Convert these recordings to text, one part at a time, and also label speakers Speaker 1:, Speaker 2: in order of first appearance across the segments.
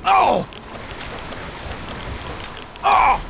Speaker 1: Oh! Oh!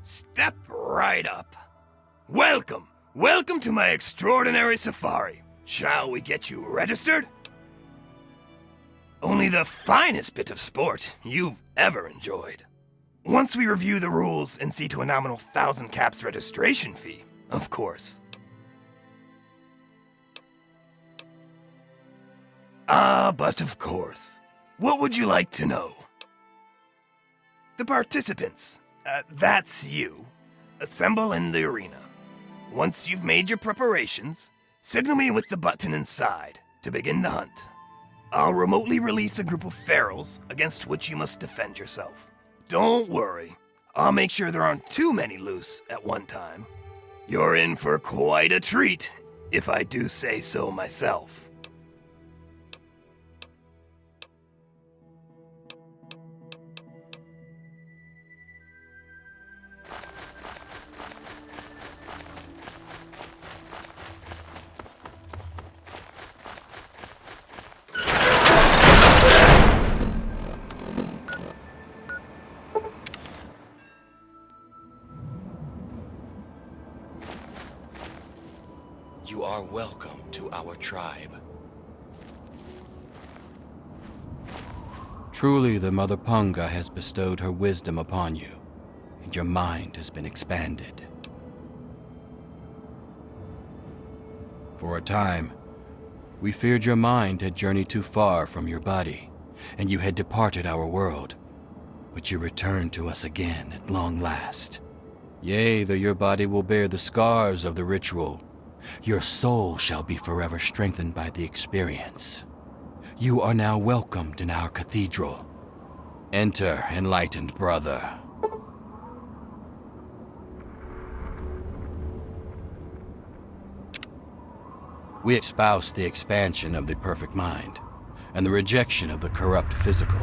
Speaker 1: Step right up. Welcome. Welcome to my extraordinary safari. Shall we get you registered? Only the finest bit of sport you've ever enjoyed. Once we review the rules and see to a nominal 1,000 caps registration fee, of course. But of course. What would you like to know? The participants, that's you, assemble in the arena. Once you've made your preparations, signal me with the button inside to begin the hunt. I'll remotely release a group of ferals against which you must defend yourself. Don't worry, I'll make sure there aren't too many loose at one time. You're in for quite a treat, if I do say so myself.
Speaker 2: You are welcome to our tribe.
Speaker 3: Truly, the Mother Punga has bestowed her wisdom upon you, and your mind has been expanded. For a time, we feared your mind had journeyed too far from your body, and you had departed our world. But you returned to us again at long last. Yea, though your body will bear the scars of the ritual, your soul shall be forever strengthened by the experience. You are now welcomed in our cathedral. Enter, enlightened brother. We espouse the expansion of the perfect mind, and the rejection of the corrupt physical.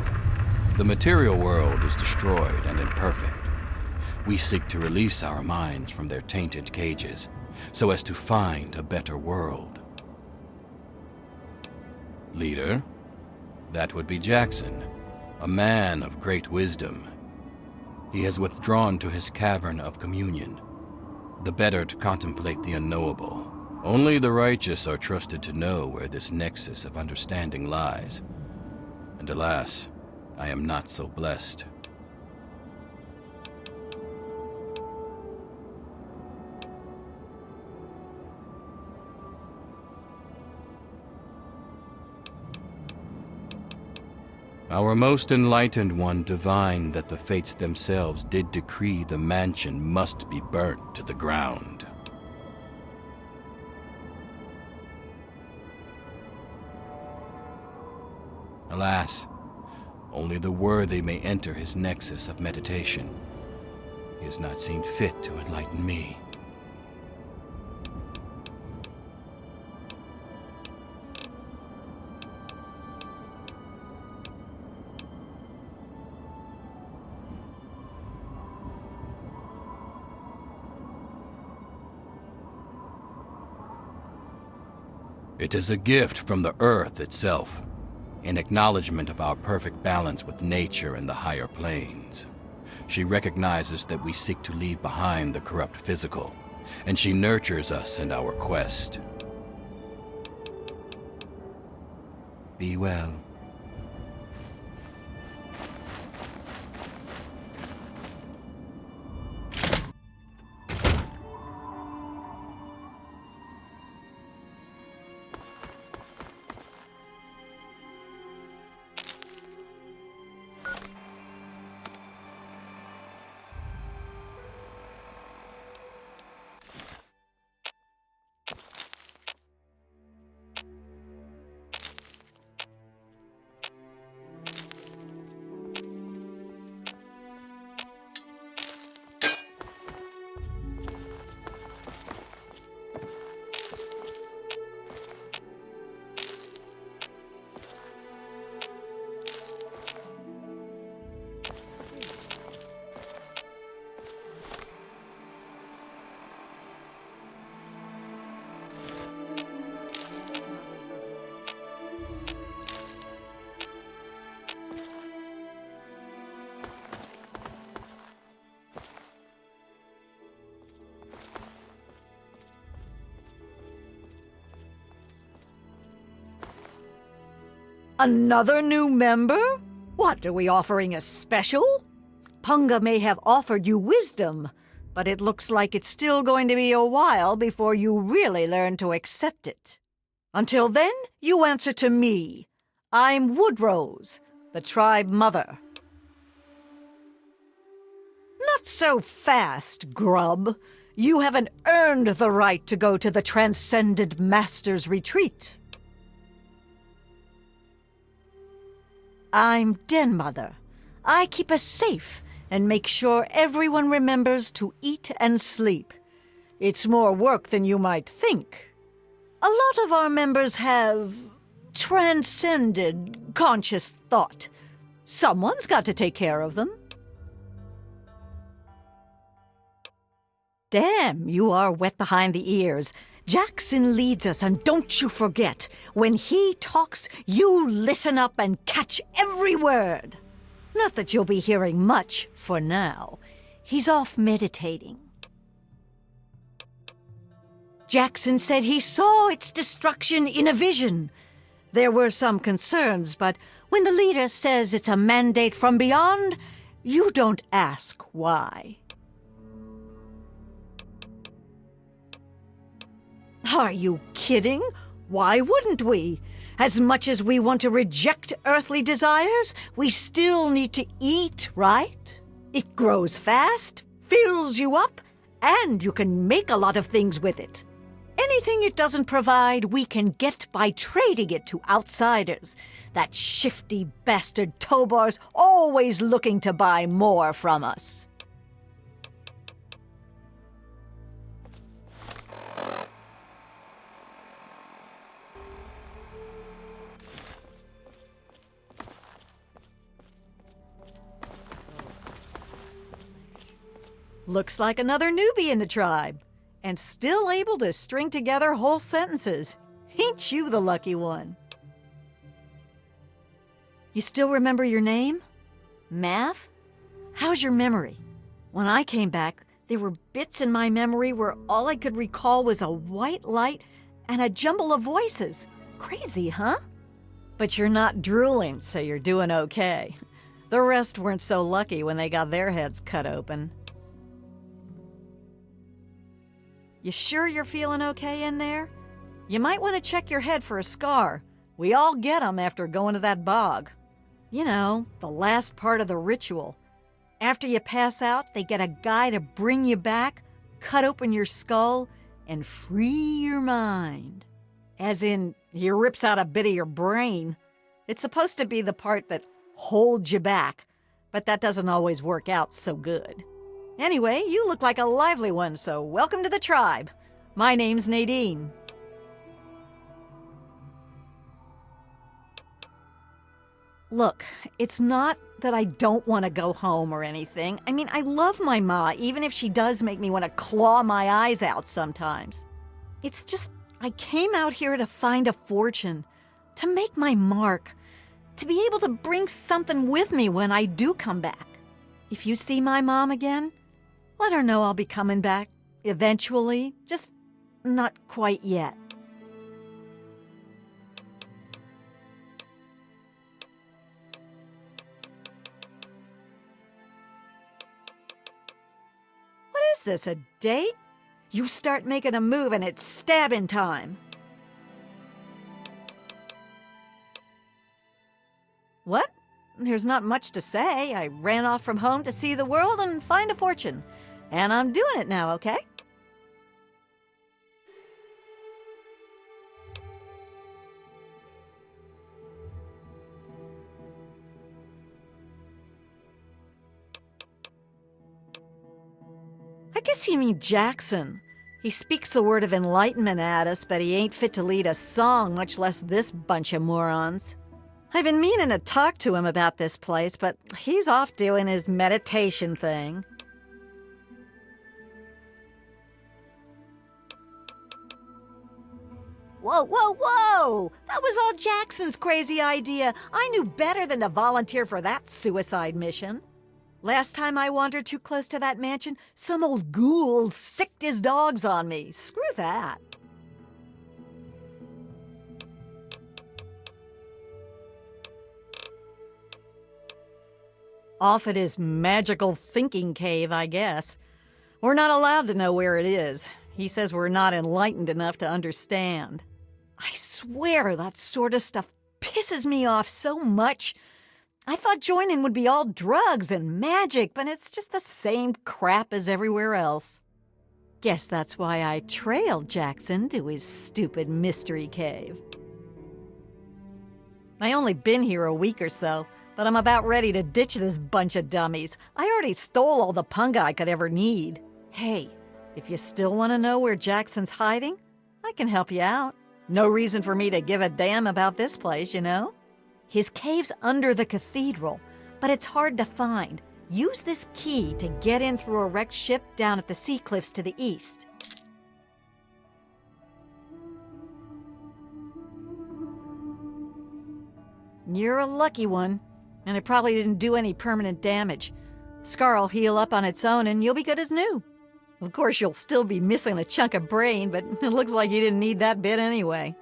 Speaker 3: The material world is destroyed and imperfect. We seek to release our minds from their tainted cages, so as to find a better world. Leader, That would be Jackson, a man of great wisdom. He has withdrawn to his cavern of communion, the better to contemplate the unknowable. Only the righteous are trusted to know where this nexus of understanding lies. And alas, I am not so blessed. Our most enlightened one divined that the fates themselves did decree the mansion must be burnt to the ground. Alas, only the worthy may enter his nexus of meditation. He has not seen fit to enlighten me. It is a gift from the earth itself, in acknowledgement of our perfect balance with nature and the higher planes. She recognizes that we seek to leave behind the corrupt physical, and she nurtures us in our quest. Be well.
Speaker 4: Another new member? What, are we offering a special? Punga may have offered you wisdom, but it looks like it's still going to be a while before you really learn to accept it. Until then, you answer to me. I'm Woodrose, the tribe mother. Not so fast, grub. You haven't earned the right to go to the Transcended Master's retreat. I'm Den Mother. I keep us safe and make sure everyone remembers to eat and sleep. It's more work than you might think. A lot of our members have transcended conscious thought. Someone's got to take care of them. Damn, you are wet behind the ears. Jackson leads us, and don't you forget, when he talks, you listen up and catch every word. Not that you'll be hearing much for now. He's off meditating. Jackson said he saw its destruction in a vision. There were some concerns, but when the leader says it's a mandate from beyond, you don't ask why. Are you kidding? Why wouldn't we? As much as we want to reject earthly desires, we still need to eat, right? It grows fast, fills you up, and you can make a lot of things with it. Anything it doesn't provide, we can get by trading it to outsiders. That shifty bastard Tobar's always looking to buy more from us. Looks like another newbie in the tribe, and still able to string together whole sentences. Ain't you the lucky one? You still remember your name? Math? How's your memory? When I came back, there were bits in my memory where all I could recall was a white light and a jumble of voices. Crazy, huh? But you're not drooling, so you're doing okay. The rest weren't so lucky when they got their heads cut open. You sure you're feeling okay in there? You might want to check your head for a scar. We all get 'em after going to that bog. You know, the last part of the ritual. After you pass out, they get a guy to bring you back, cut open your skull, and free your mind. As in, he rips out a bit of your brain. It's supposed to be the part that holds you back, but that doesn't always work out so good. Anyway, you look like a lively one, so welcome to the tribe. My name's Nadine. Look, it's not that I don't want to go home or anything. I mean, I love my ma, even if she does make me want to claw my eyes out sometimes. It's just, I came out here to find a fortune, to make my mark, to be able to bring something with me when I do come back. If you see my mom again, let her know I'll be coming back eventually, just not quite yet. What is this, a date? You start making a move and it's stabbing time. What? There's not much to say. I ran off from home to see the world and find a fortune. And I'm doing it now, okay? I guess you mean Jackson. He speaks the word of enlightenment at us, but he ain't fit to lead a song, much less this bunch of morons. I've been meaning to talk to him about this place, but he's off doing his meditation thing. Whoa, whoa, whoa! That was all Jackson's crazy idea. I knew better than to volunteer for that suicide mission. Last time I wandered too close to that mansion, some old ghoul sicked his dogs on me. Screw that. Off at his magical thinking cave, I guess. We're not allowed to know where it is. He says we're not enlightened enough to understand. I swear that sort of stuff pisses me off so much. I thought joining would be all drugs and magic, but it's just the same crap as everywhere else. Guess that's why I trailed Jackson to his stupid mystery cave. I only been here a week or so, but I'm about ready to ditch this bunch of dummies. I already stole all the punga I could ever need. Hey, if you still want to know where Jackson's hiding, I can help you out. No reason for me to give a damn about this place, you know? His cave's under the cathedral, but it's hard to find. Use this key to get in through a wrecked ship down at the sea cliffs to the east. You're a lucky one, and it probably didn't do any permanent damage. Scar'll heal up on its own and you'll be good as new. Of course, you'll still be missing a chunk of brain, but it looks like you didn't need that bit anyway.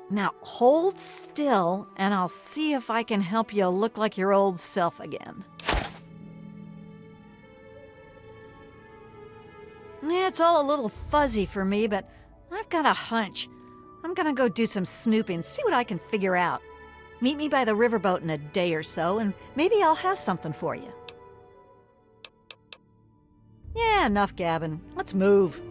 Speaker 4: Now, hold still, and I'll see if I can help you look like your old self again. Yeah, it's all a little fuzzy for me, but I've got a hunch. I'm gonna go do some snooping, see what I can figure out. Meet me by the riverboat in a day or so, and maybe I'll have something for you. Yeah, enough gabbing. Let's move.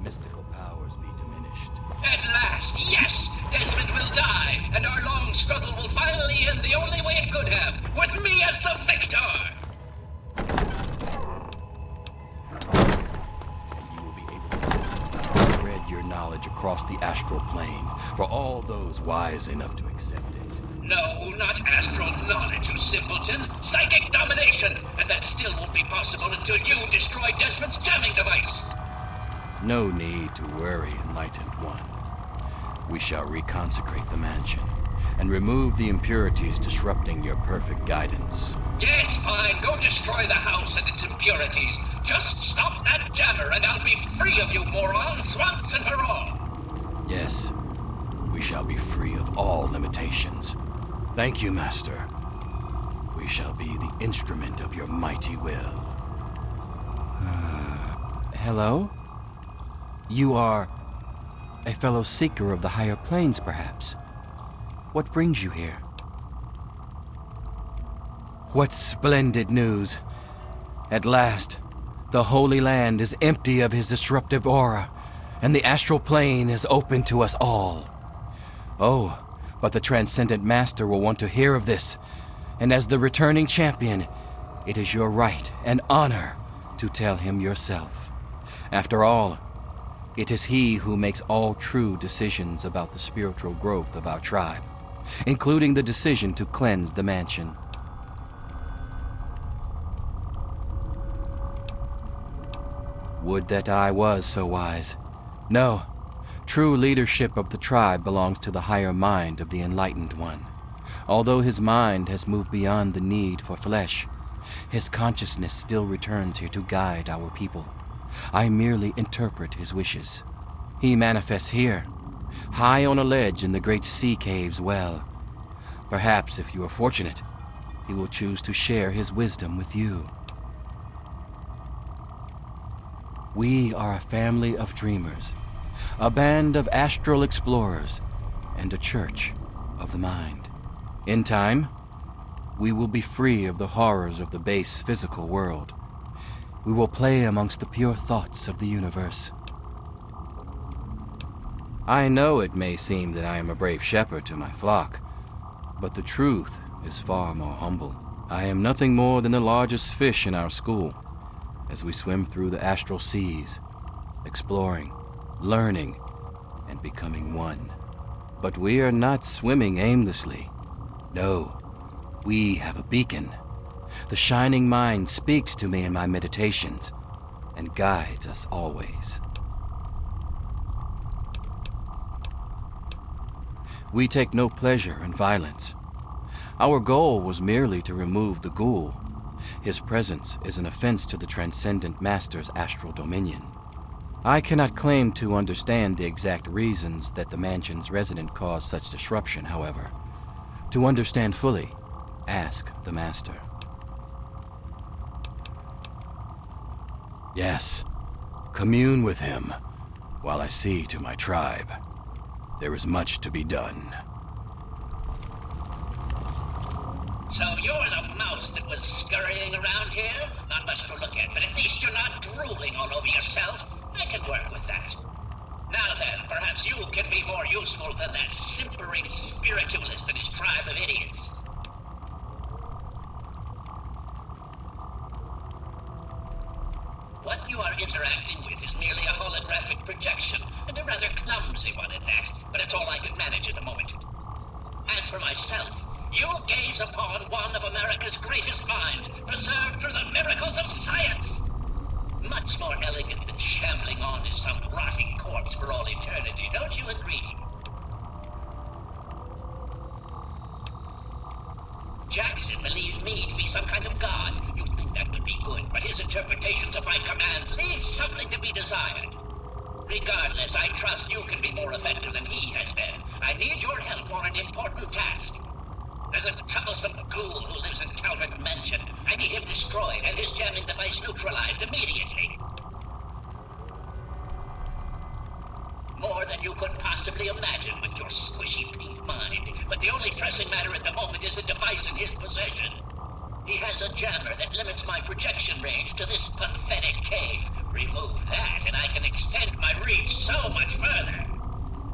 Speaker 3: mystical powers be diminished.
Speaker 5: At last, yes! Desmond will die, and our long struggle will finally end the only way it could have, with me as the victor!
Speaker 3: And you will be able to spread your knowledge across the astral plane for all those wise enough to accept it.
Speaker 5: No, not astral knowledge, you simpleton. Psychic domination! And that still won't be possible until you destroy Desmond's jamming device!
Speaker 3: No need to worry, Enlightened One. We shall reconsecrate the mansion and remove the impurities disrupting your perfect guidance.
Speaker 5: Yes, fine. Go destroy the house and its impurities. Just stop that jammer and I'll be free of you morons once and for all.
Speaker 3: Yes, we shall be free of all limitations. Thank you, Master. We shall be the instrument of your mighty will. Hello? You are a fellow seeker of the higher planes, perhaps? What brings you here? What splendid news! At last, the Holy Land is empty of his disruptive aura, and the astral plane is open to us all. Oh, but the Transcendent Master will want to hear of this, and as the returning champion, it is your right and honor to tell him yourself. After all, it is he who makes all true decisions about the spiritual growth of our tribe, including the decision to cleanse the mansion. Would that I was so wise. No, true leadership of the tribe belongs to the higher mind of the Enlightened One. Although his mind has moved beyond the need for flesh, his consciousness still returns here to guide our people. I merely interpret his wishes. He manifests here, high on a ledge in the great sea cave's well. Perhaps, if you are fortunate, he will choose to share his wisdom with you. We are a family of dreamers, a band of astral explorers, and a church of the mind. In time, we will be free of the horrors of the base physical world. We will play amongst the pure thoughts of the universe. I know it may seem that I am a brave shepherd to my flock, but the truth is far more humble. I am nothing more than the largest fish in our school, as we swim through the astral seas, exploring, learning, and becoming one. But we are not swimming aimlessly. No, we have a beacon. The shining mind speaks to me in my meditations and guides us always. We take no pleasure in violence. Our goal was merely to remove the ghoul. His presence is an offense to the Transcendent Master's astral dominion. I cannot claim to understand the exact reasons that the mansion's resident caused such disruption, however. To understand fully, ask the Master. Yes, commune with him, while I see to my tribe. There is much to be done.
Speaker 5: So you're the mouse that was scurrying around here? Not much to look at, but at least you're not drooling all over yourself. I can work with that. Now then, perhaps you can be more useful than that simpering spiritualist and his tribe of idiots. What you are interacting with is merely a holographic projection, and a rather clumsy one at that, but it's all I can manage at the moment. As for myself, you gaze upon one of America's greatest minds, preserved through the miracles of science. Much more elegant than shambling on as some rotting corpse for all eternity, don't you agree? Jackson believes me to be some kind of god. You'd think that would be good, but his interpretations of my commands leave something to be desired. Regardless, I trust you can be more effective than he has been. I need your help on an important task. There's a troublesome ghoul who lives in Calvert Mansion. I need him destroyed and his jamming device neutralized immediately. More than you could possibly imagine with your squishy pink mind. But the only pressing matter at the moment is a device in his possession. He has a jammer that limits my projection range to this pathetic cave, Remove that, and I can extend my reach so much further.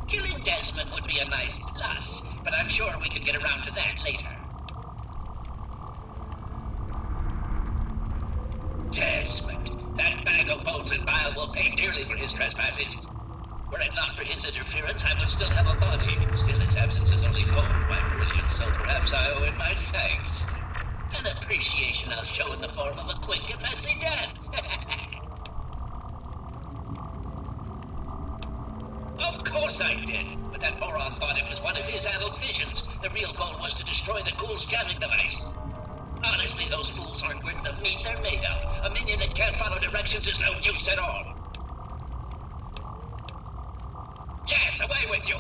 Speaker 5: Killing Desmond would be a nice plus, but I'm sure we can get around to that later. Desmond, that bag of bones and bile will pay dearly for his trespasses. Were it not for his interference, I would still have a body. Still, its absence has only honed my brilliance, so perhaps I owe him my thanks. An appreciation I'll show in the form of a quick and messy death. Of course I did, but that moron thought it was one of his adult visions. The real goal was to destroy the ghoul's jamming device. Honestly, those fools aren't worth the meat they're made of. A minion that can't follow directions is no use at all. Yes, away with you!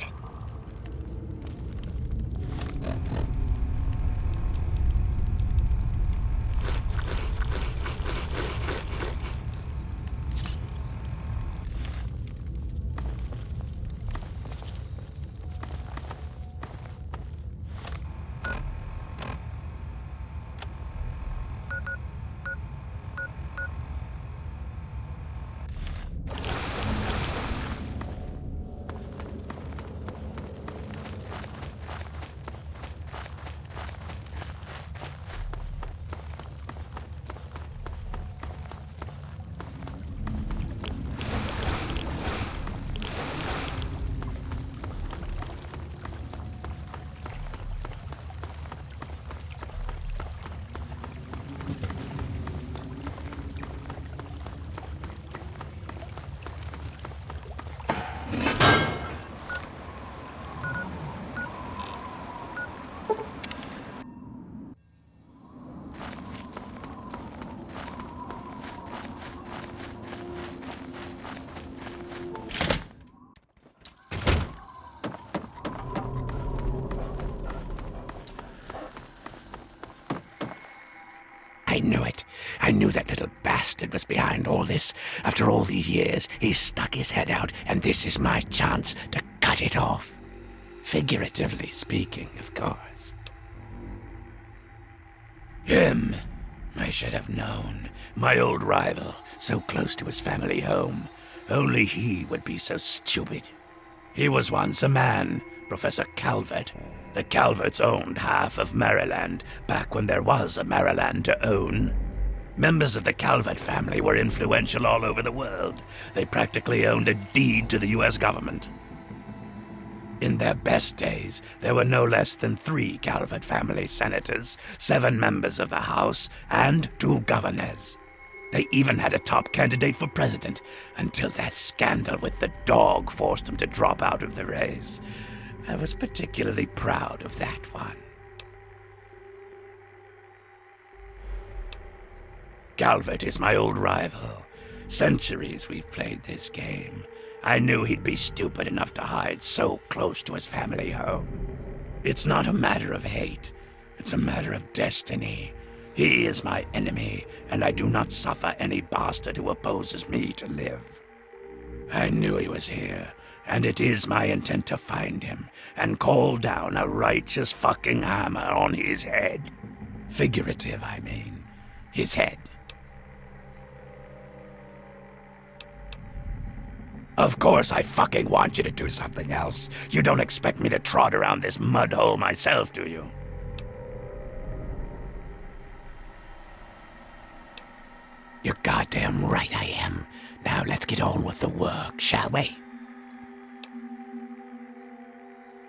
Speaker 6: I knew it. I knew that little bastard was behind all this. After all these years, he's stuck his head out, and this is my chance to cut it off. Figuratively speaking, of course. Him. I should have known. My old rival, so close to his family home. Only he would be so stupid. He was once a man, Professor Calvert. The Calverts owned half of Maryland, back when there was a Maryland to own. Members of the Calvert family were influential all over the world. They practically owned a deed to the U.S. government. In their best days, there were no less than 3 Calvert family senators, 7 members of the House, and 2 governors. They even had a top candidate for president, until that scandal with the dog forced him to drop out of the race. I was particularly proud of that one. Calvert is my old rival. Centuries we've played this game. I knew he'd be stupid enough to hide so close to his family home. It's not a matter of hate. It's a matter of destiny. He is my enemy, and I do not suffer any bastard who opposes me to live. I knew he was here, and it is my intent to find him and call down a righteous fucking hammer on his head. Figurative, I mean. His head. Of course I fucking want you to do something else. You don't expect me to trot around this mud hole myself, do you? You're goddamn right I am. Now let's get on with the work, shall we?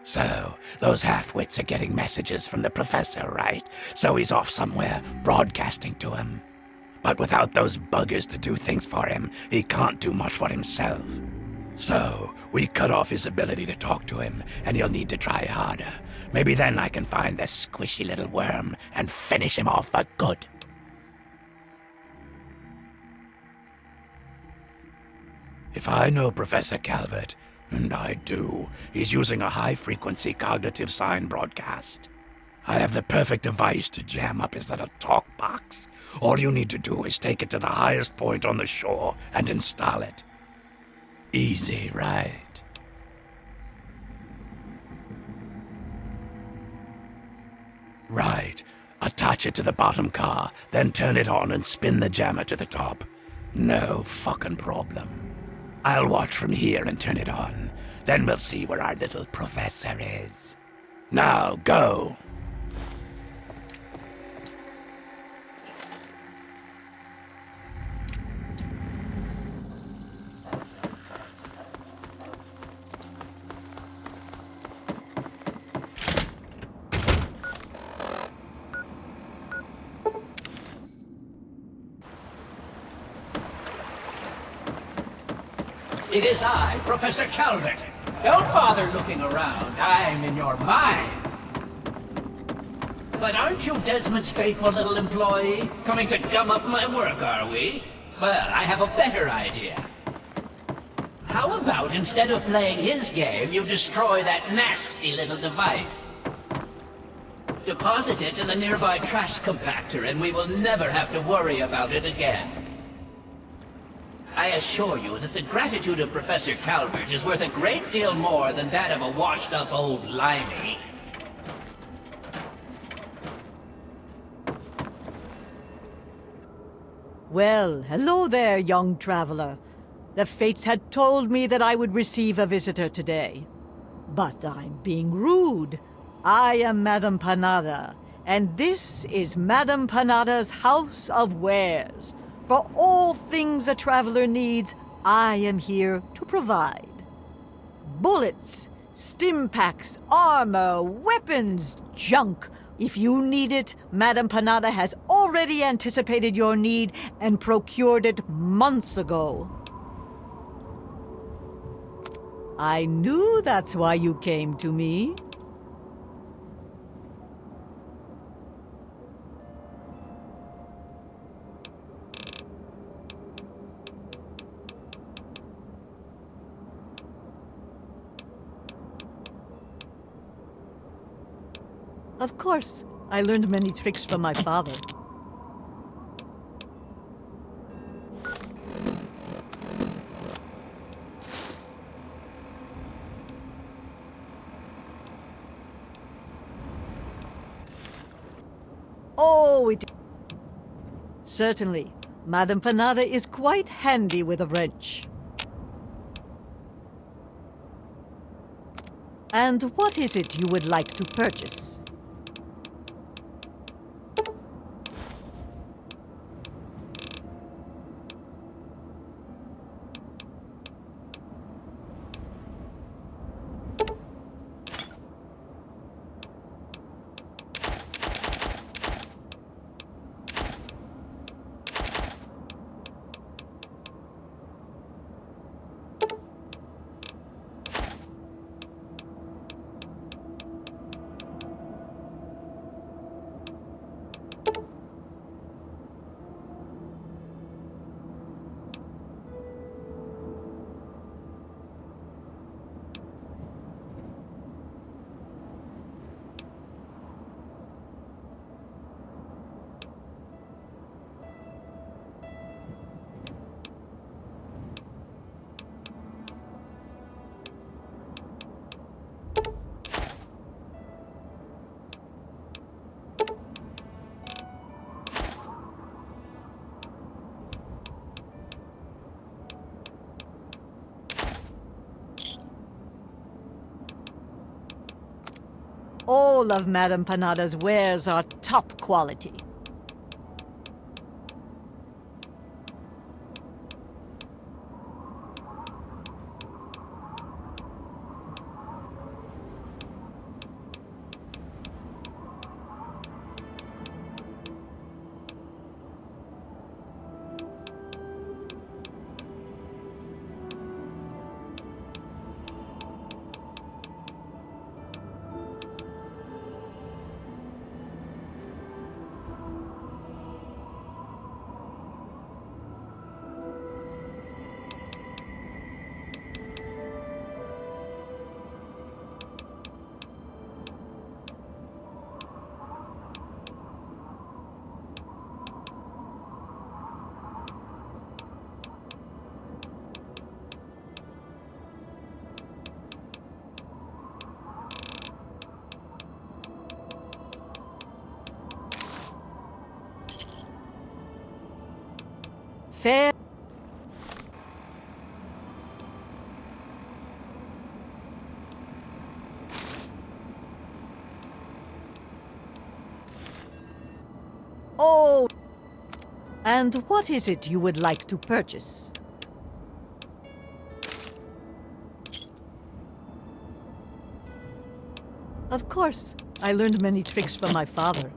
Speaker 6: So, those half-wits are getting messages from the professor, right? So he's off somewhere, broadcasting to him. But without those buggers to do things for him, he can't do much for himself. So, we cut off his ability to talk to him, and he'll need to try harder. Maybe then I can find this squishy little worm and finish him off for good. If I know Professor Calvert, and I do, he's using a high-frequency cognitive sign broadcast. I have the perfect device to jam up his little talk box. All you need to do is take it to the highest point on the shore and install it. Easy, right? Right. Attach it to the bottom car, then turn it on and spin the jammer to the top. No fucking problem. I'll watch from here and turn it on. Then we'll see where our little professor is. Now, go!
Speaker 7: It is I, Professor Calvert. Don't bother looking around. I'm in your mind. But aren't you Desmond's faithful little employee? Coming to gum up my work, are we? Well, I have a better idea. How about instead of playing his game, you destroy that nasty little device? Deposit it in the nearby trash compactor and we will never have to worry about it again. I assure you that the gratitude of Professor Calvert is worth a great deal more than that of a washed-up old limey.
Speaker 4: Well, hello there, young traveler. The fates had told me that I would receive a visitor today. But I'm being rude. I am Madame Panada, and this is Madame Panada's House of Wares. For all things a traveler needs, I am here to provide. Bullets, stim packs, armor, weapons, junk. If you need it, Madame Panada has already anticipated your need and procured it months ago. I knew that's why you came to me. Of course, I learned many tricks from my father. Oh, certainly. Madame Panada is quite handy with a wrench. And what is it you would like to purchase? All of Madame Panada's wares are top quality. Fair. Oh, and what is it you would like to purchase? Of course. I learned many tricks from my father.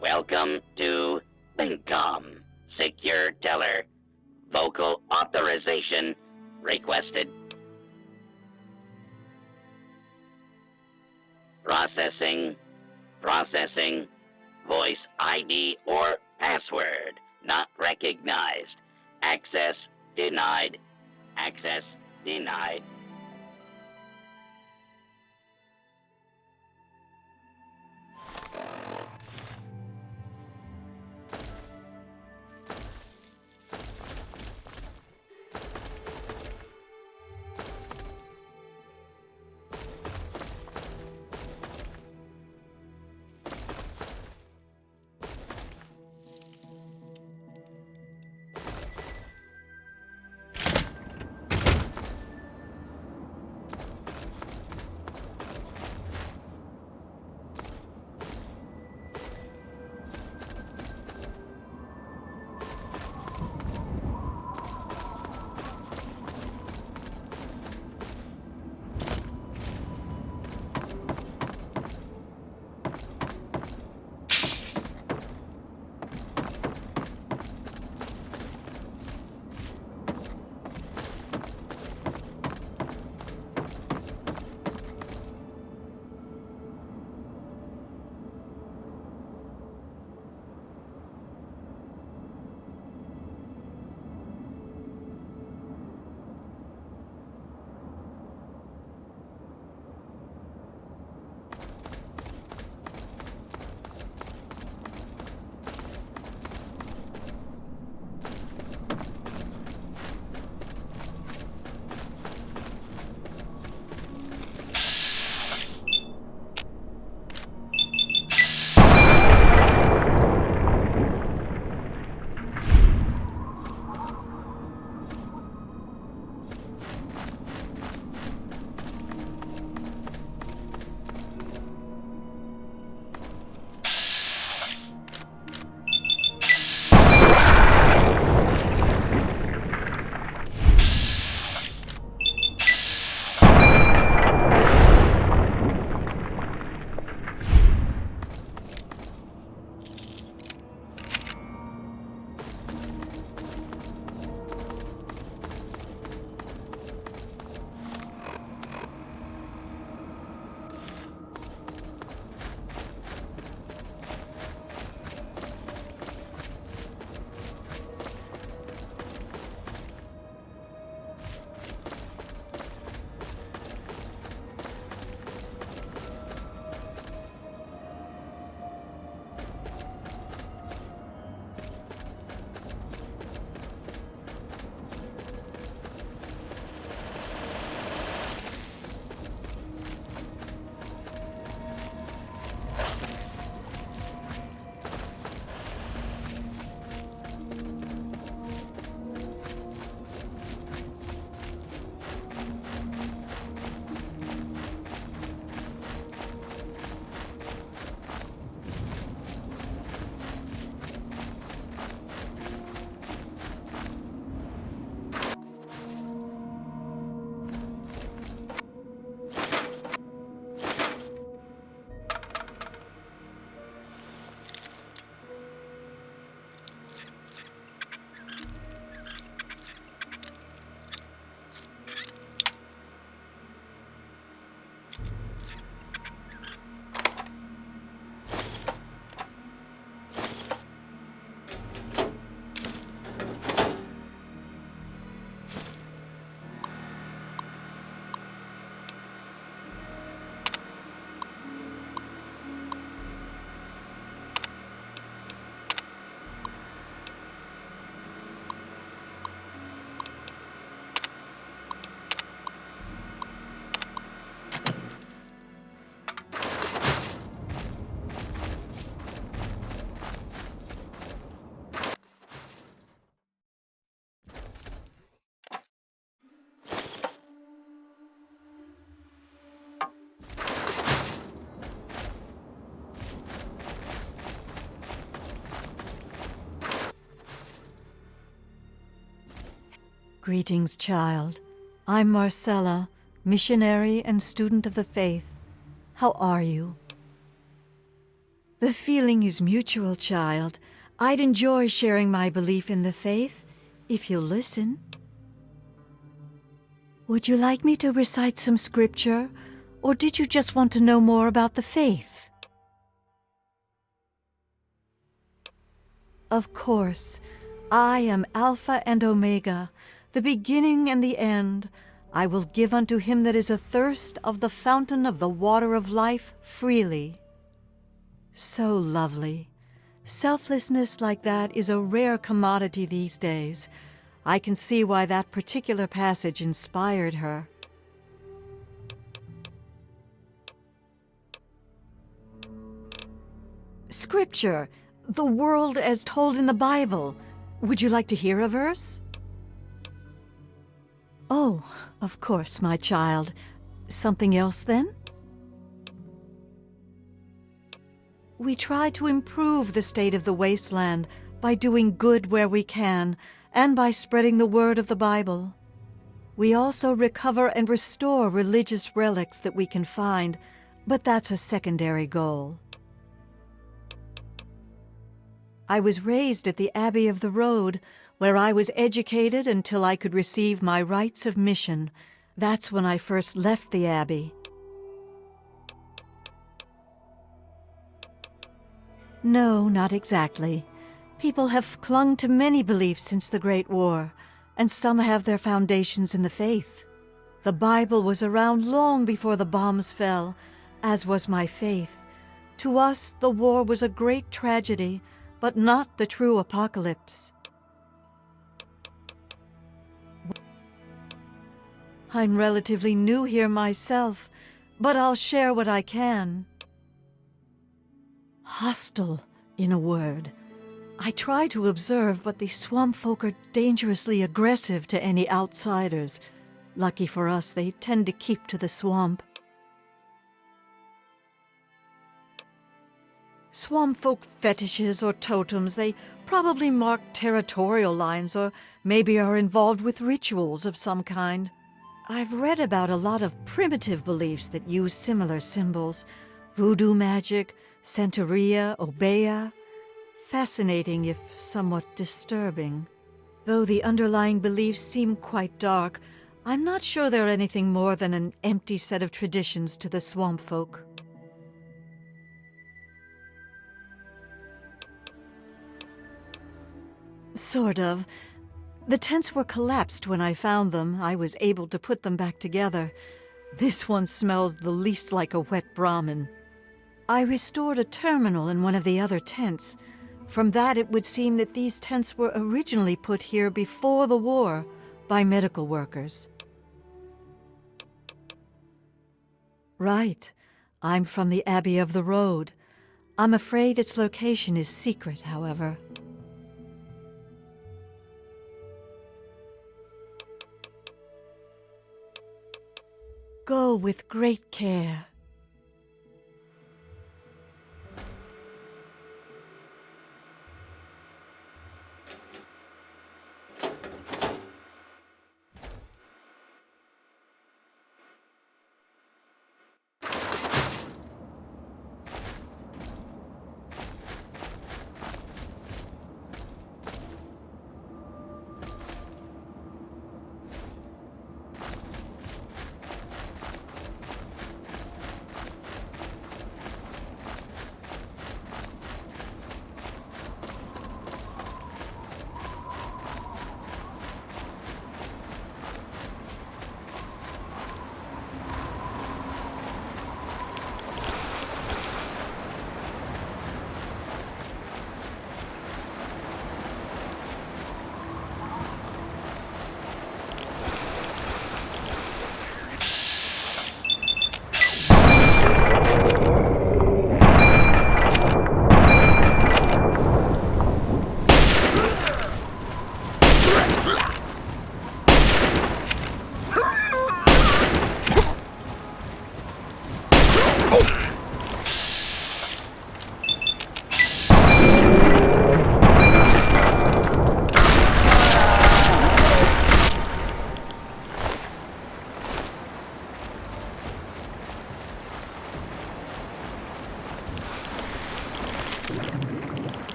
Speaker 5: Welcome to Lincom. Secure teller. Vocal authorization requested. Processing. Processing. Voice ID or password not recognized. Access denied. Access denied.
Speaker 4: Greetings, child. I'm Marcella, missionary and student of the faith. How are you? The feeling is mutual, child. I'd enjoy sharing my belief in the faith, if you'll listen. Would you like me to recite some scripture, or did you just want to know more about the faith? Of course. I am Alpha and Omega, the beginning and the end. I will give unto him that is athirst of the fountain of the water of life freely. So lovely. Selflessness like that is a rare commodity these days. I can see why that particular passage inspired her. Scripture, the world as told in the Bible. Would you like to hear a verse? Oh, of course, my child. Something else, then? We try to improve the state of the wasteland by doing good where we can and by spreading the word of the Bible. We also recover and restore religious relics that we can find, but that's a secondary goal. I was raised at the Abbey of the Road, where I was educated until I could receive my rites of mission. That's when I first left the Abbey. No, not exactly. People have clung to many beliefs since the Great War, and some have their foundations in the faith. The Bible was around long before the bombs fell, as was my faith. To us, the war was a great tragedy, but not the true apocalypse. I'm relatively new here myself, but I'll share what I can. Hostile, in a word. I try to observe, but the swamp folk are dangerously aggressive to any outsiders. Lucky for us, they tend to keep to the swamp. Swamp folk fetishes or totems, they probably mark territorial lines or maybe are involved with rituals of some kind. I've read about a lot of primitive beliefs that use similar symbols. Voodoo magic, Santeria, Obeah. Fascinating, if somewhat disturbing. Though the underlying beliefs seem quite dark, I'm not sure they're anything more than an empty set of traditions to the swamp folk. Sort of. The tents were collapsed when I found them. I was able to put them back together. This one smells the least like a wet Brahmin. I restored a terminal in one of the other tents. From that, it would seem that these tents were originally put here before the war by medical workers. Right. I'm from the Abbey of the Road. I'm afraid its location is secret, however. Go with great care.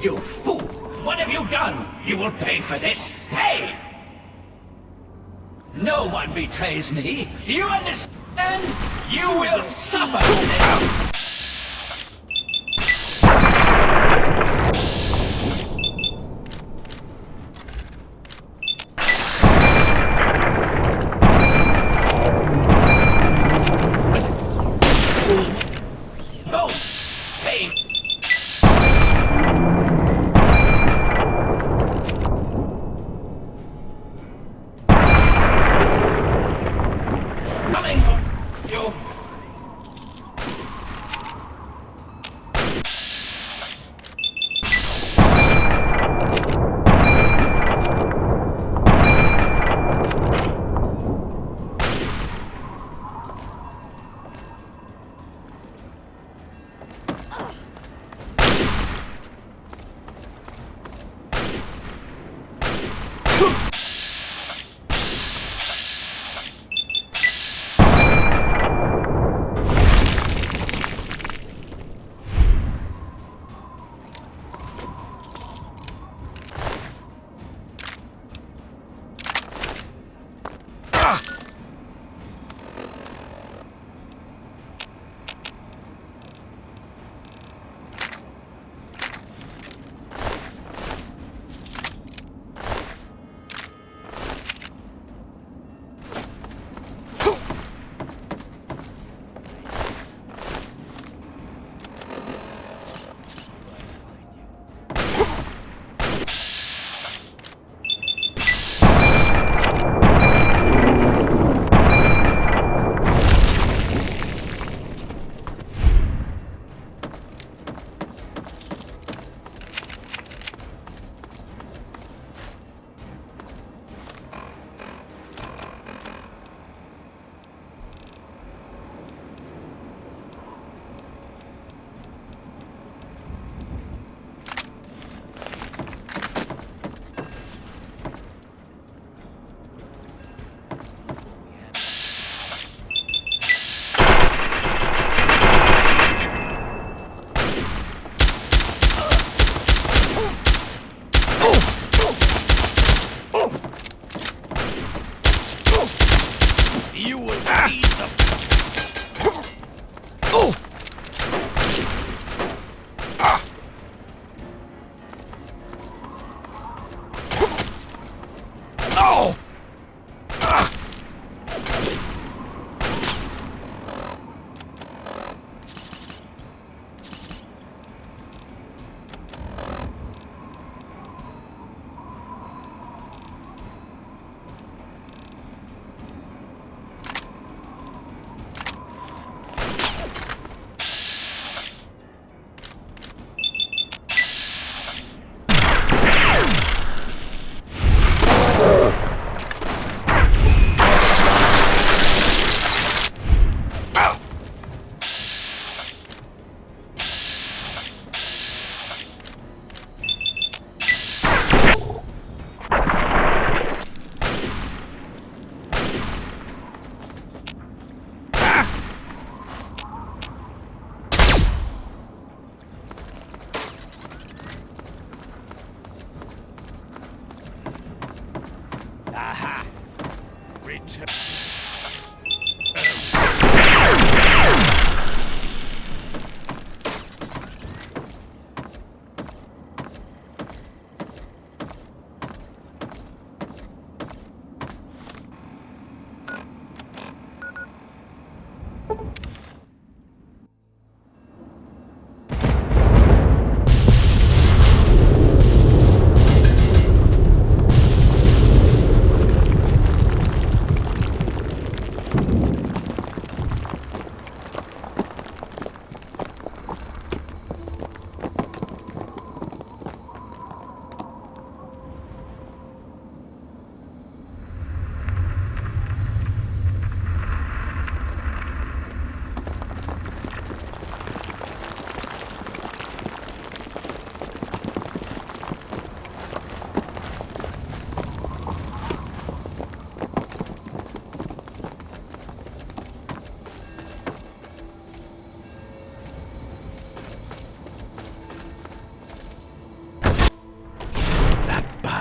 Speaker 7: You fool! What have you done? You will pay for this! Pay! No one betrays me! Do you understand? You will suffer for this! Both pay. Coming for you.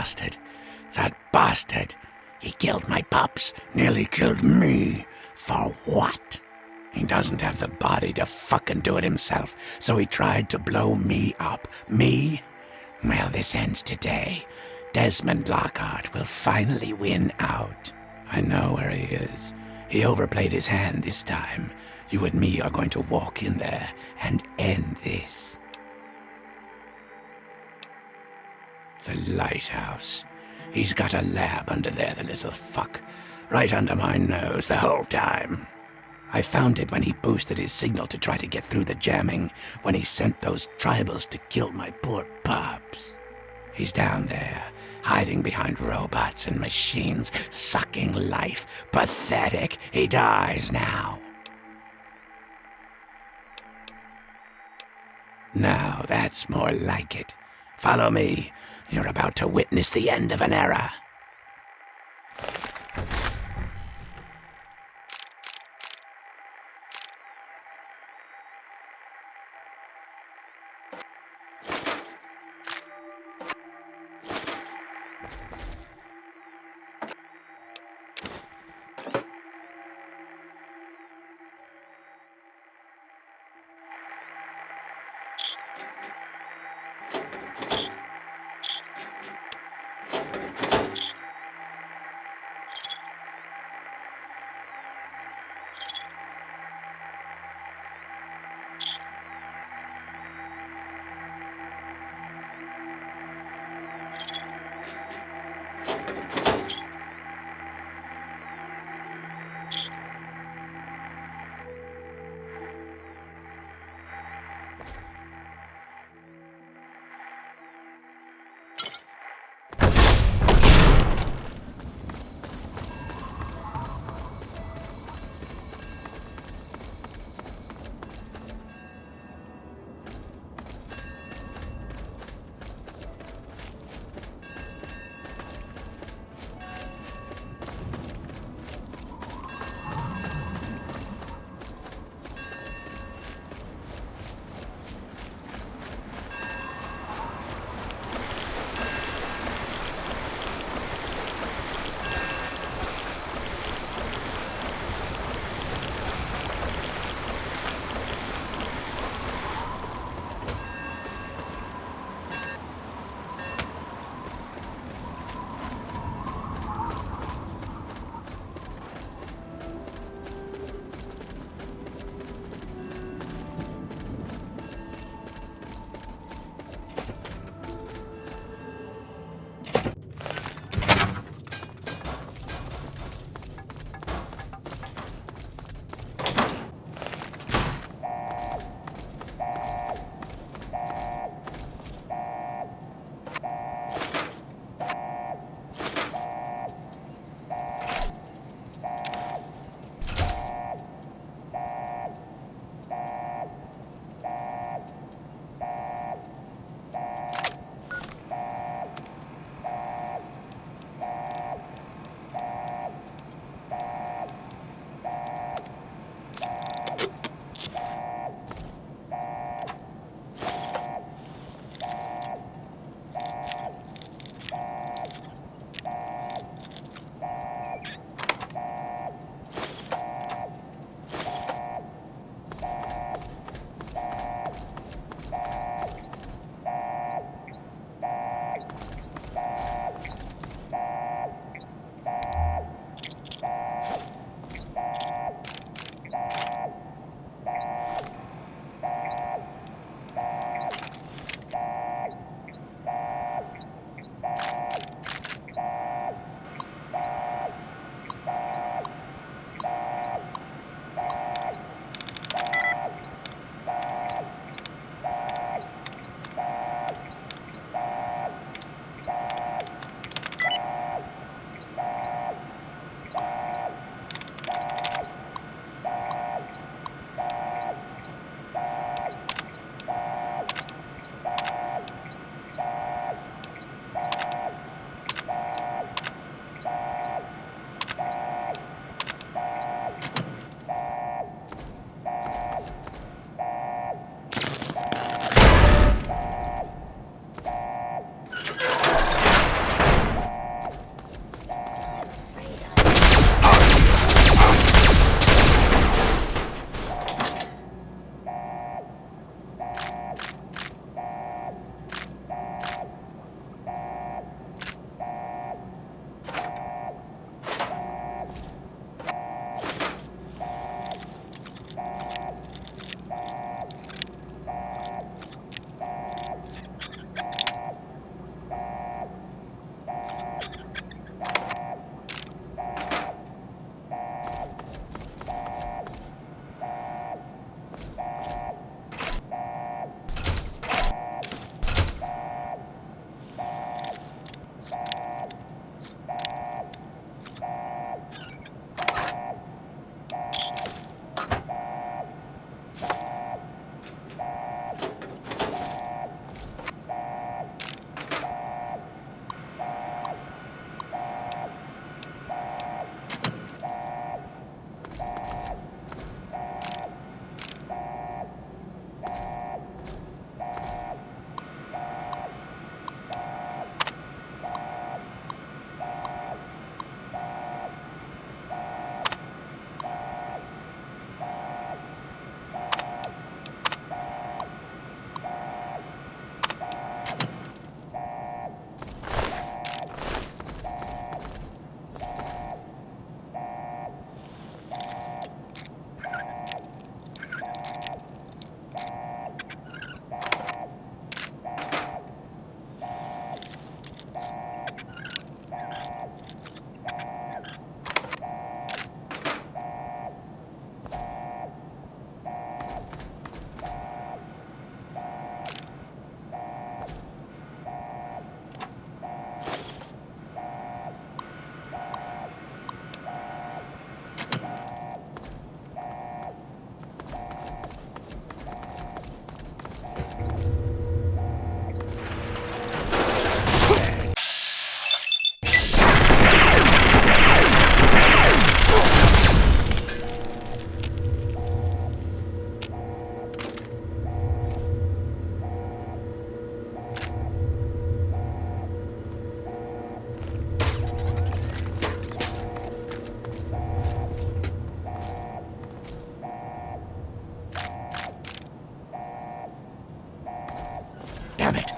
Speaker 6: bastard. That bastard. He killed my pups, nearly killed me. For what? He doesn't have the body to fucking do it himself, so he tried to blow me up. Me? Well, this ends today. Desmond Lockhart will finally win out. I know where he is. He overplayed his hand this time. You and me are going to walk in there and end this. The lighthouse. He's got a lab under there, the little fuck. Right under my nose the whole time. I found it when he boosted his signal to try to get through the jamming, when he sent those tribals to kill my poor pups. He's down there, hiding behind robots and machines, sucking life. Pathetic. He dies now. Now that's more like it. Follow me. You're about to witness the end of an era. Damn it.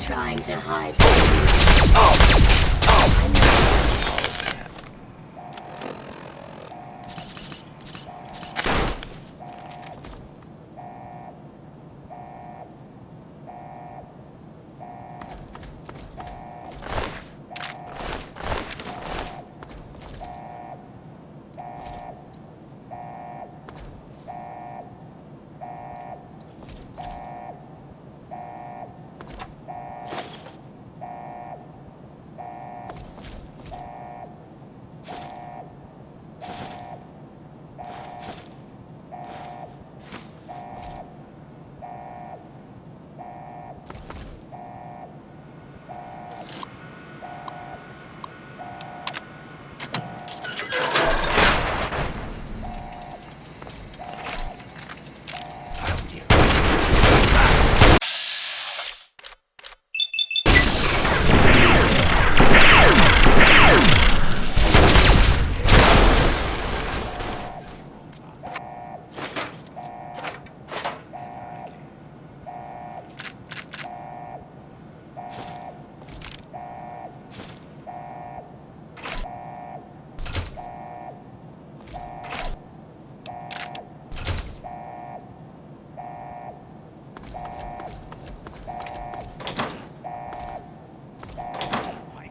Speaker 8: Trying to hide.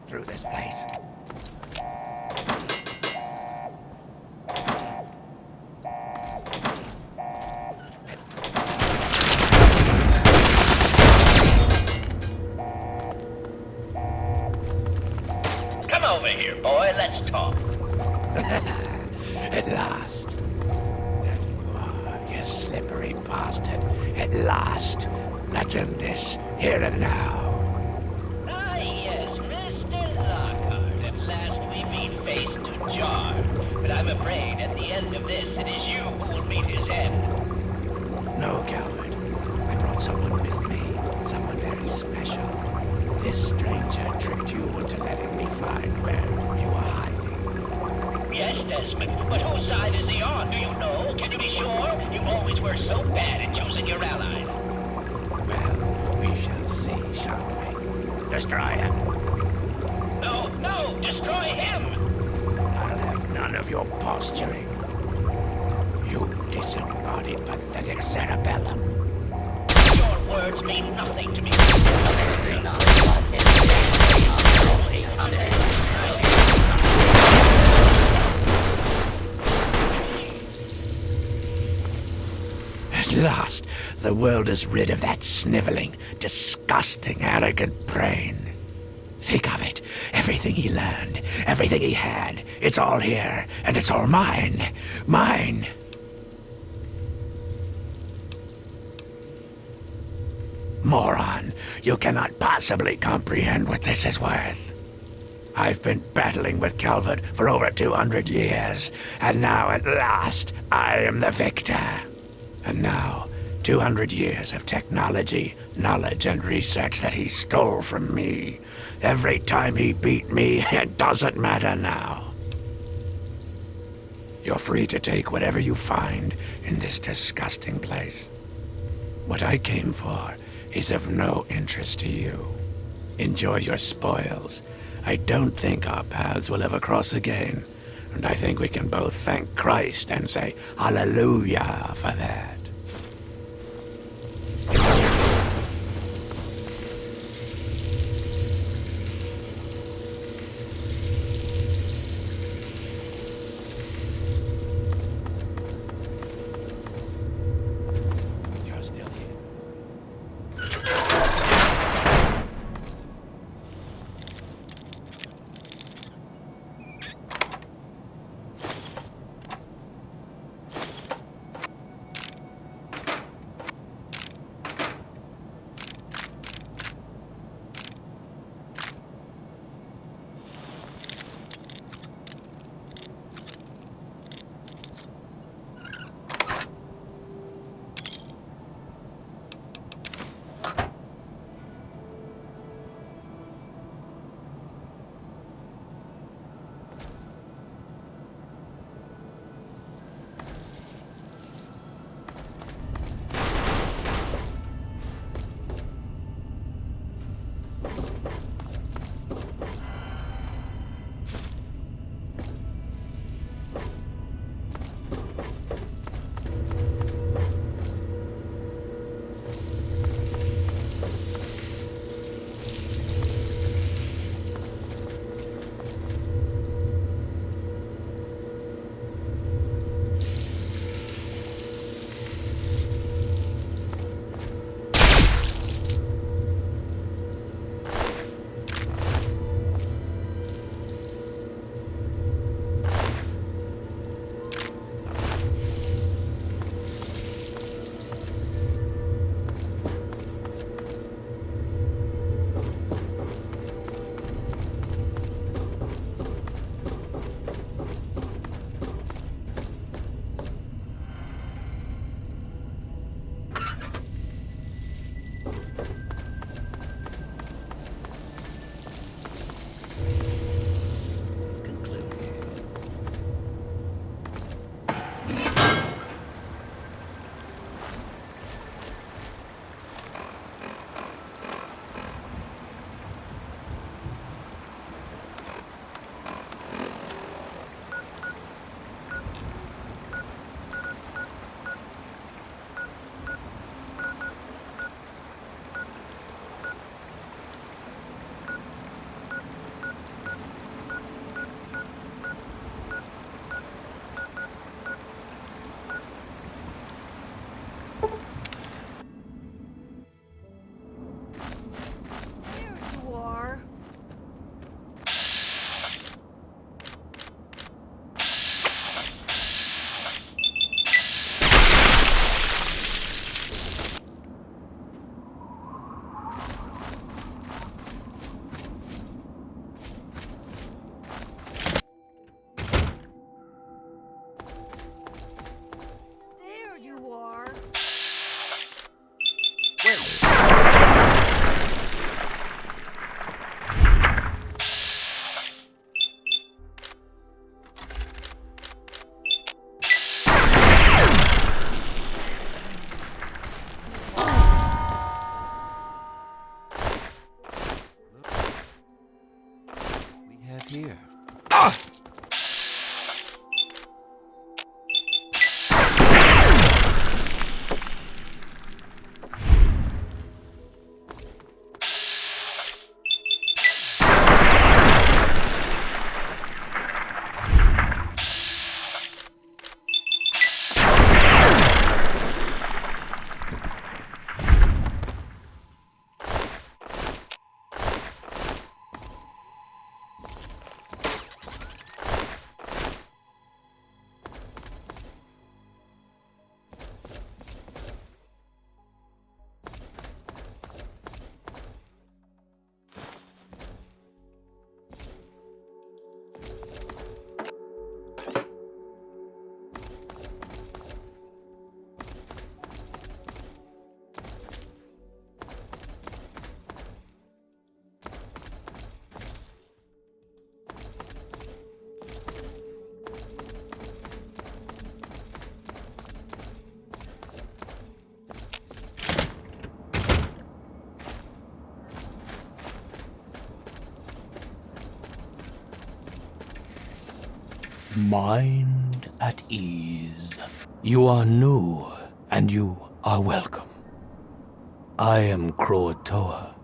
Speaker 8: Through this place.
Speaker 5: Come over here, boy. Let's talk.
Speaker 6: At last. There you are, you slippery bastard. At last. Let's end this, here and now.
Speaker 5: Ah, yes, Mr. Lockhart. At last we meet face to jar. But I'm afraid at the end of this, it is you who will meet his end.
Speaker 6: No, Calvert. I brought someone with me. Someone very special. This stranger tricked you into letting me find where you are hiding.
Speaker 5: Yes, Desmond, but whose side is he on? Do you know? Can you be sure? You always were so bad at choosing your allies.
Speaker 6: Well, we shall see, shall we? Destroy him.
Speaker 5: No, no, destroy him!
Speaker 6: I'll have none of your posturing. You disembodied, pathetic cerebellum.
Speaker 5: Your words mean nothing to me.
Speaker 6: At last, the world is rid of that sniveling, disgusting, arrogant brain. Think of it. Everything he learned, everything he had, it's all here, and it's all mine. Mine. Moron, you cannot possibly comprehend what this is worth. I've been battling with Calvert for over 200 years, and now at last, I am the victor. And now, 200 years of technology, knowledge, and research that he stole from me. Every time he beat me, it doesn't matter now. You're free to take whatever you find in this disgusting place. What I came for is of no interest to you. Enjoy your spoils. I don't think our paths will ever cross again, and I think we can both thank Christ and say hallelujah for that. You're still here.
Speaker 3: here.
Speaker 6: Mind at ease. You are new, and you are welcome. I am Croatoa.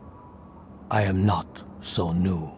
Speaker 6: I am not so new.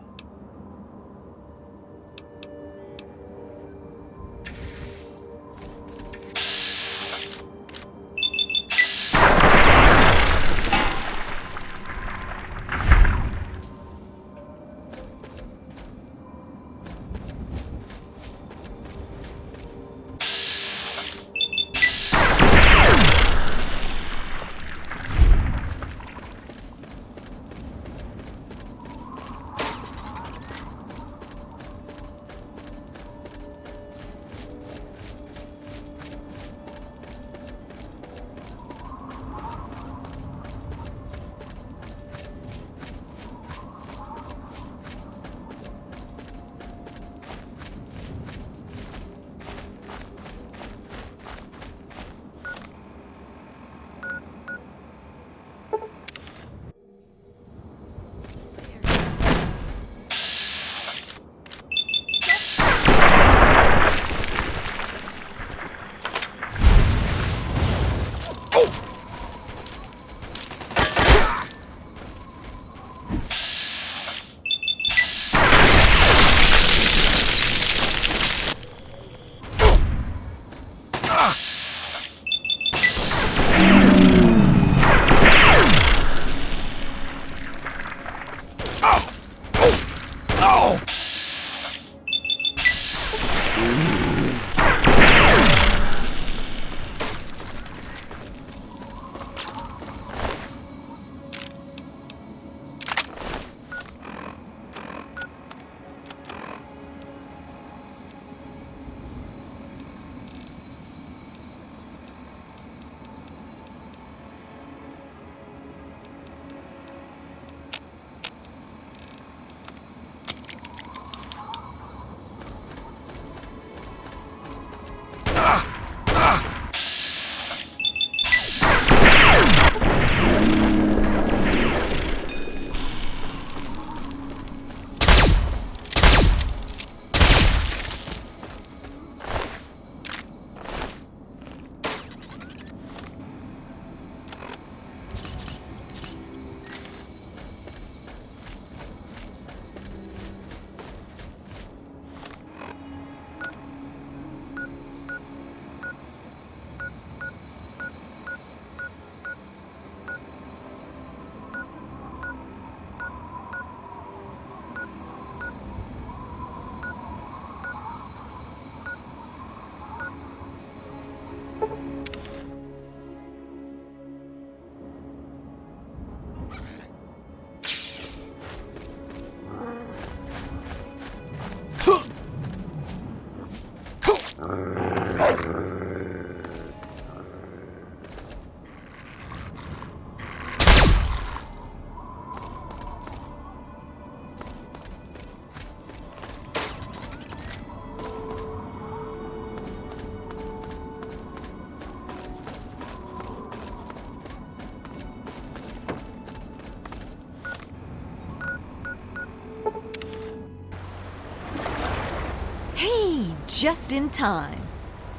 Speaker 4: just in time.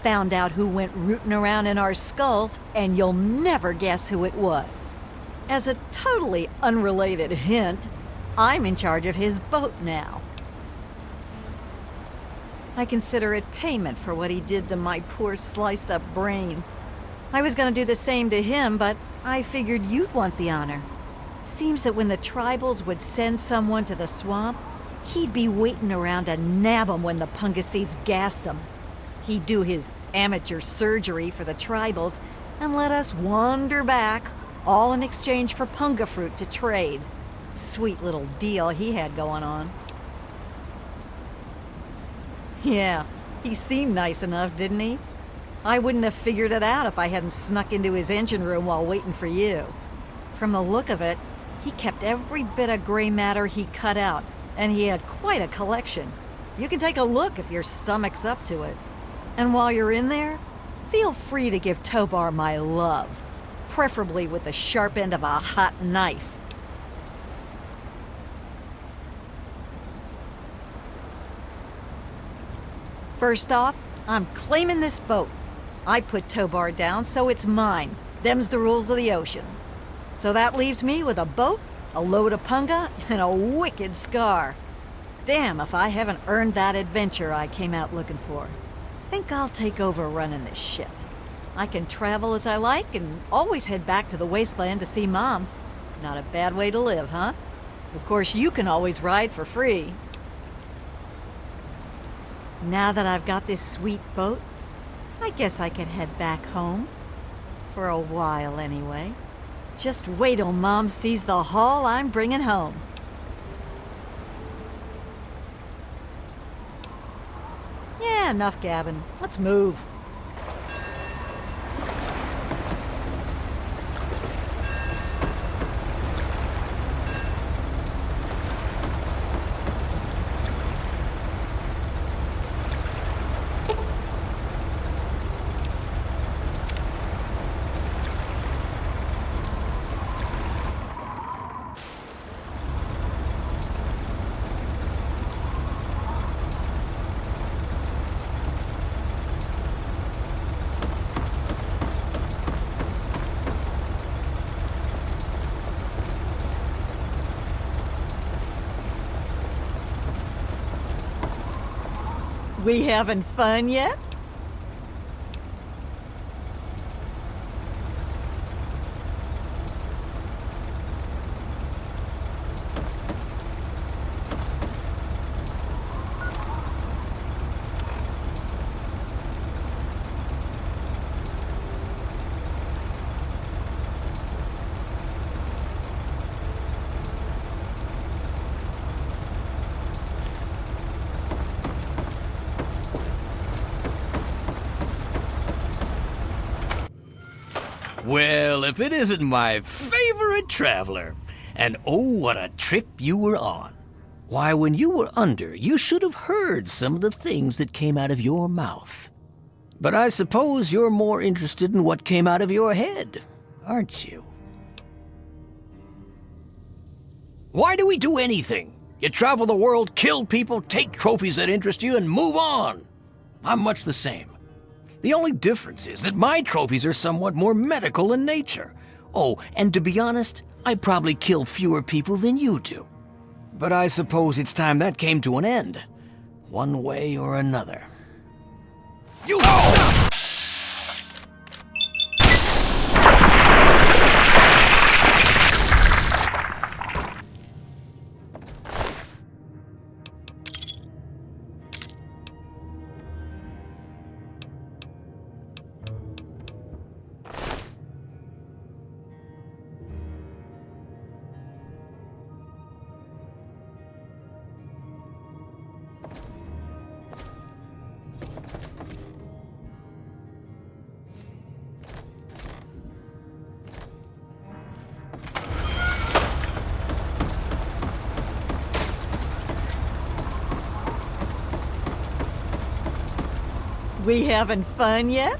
Speaker 4: Found out who went rooting around in our skulls, and you'll never guess who it was. As a totally unrelated hint, I'm in charge of his boat now. I consider it payment for what he did to my poor sliced-up brain. I was gonna do the same to him, but I figured you'd want the honor. Seems that when the tribals would send someone to the swamp, he'd be waiting around to nab 'em when the Punga seeds gassed 'em. He'd do his amateur surgery for the tribals and let us wander back, all in exchange for Punga Fruit to trade. Sweet little deal he had going on. Yeah, he seemed nice enough, didn't he? I wouldn't have figured it out if I hadn't snuck into his engine room while waiting for you. From the look of it, he kept every bit of gray matter he cut out, and he had quite a collection. You can take a look if your stomach's up to it. And while you're in there, feel free to give Tobar my love, preferably with the sharp end of a hot knife. First off, I'm claiming this boat. I put Tobar down, so it's mine. Them's the rules of the ocean. So that leaves me with a boat, a load of punga, and a wicked scar. Damn if I haven't earned that adventure I came out looking for. Think I'll take over running this ship. I can travel as I like and always head back to the wasteland to see Mom. Not a bad way to live, huh? Of course, you can always ride for free. Now that I've got this sweet boat, I guess I can head back home. For a while, anyway. Just wait till Mom sees the haul I'm bringing home. Yeah, enough gabbing. Let's move. We having fun yet?
Speaker 6: Well, if it isn't my favorite traveler. And oh, what a trip you were on. Why, when you were under, you should have heard some of the things that came out of your mouth. But I suppose you're more interested in what came out of your head, aren't you? Why do we do anything? You travel the world, kill people, take trophies that interest you, and move on. I'm much the same. The only difference is that my trophies are somewhat more medical in nature. Oh, and to be honest, I probably kill fewer people than you do. But I suppose it's time that came to an end, one way or another. You stop!
Speaker 4: We having fun yet?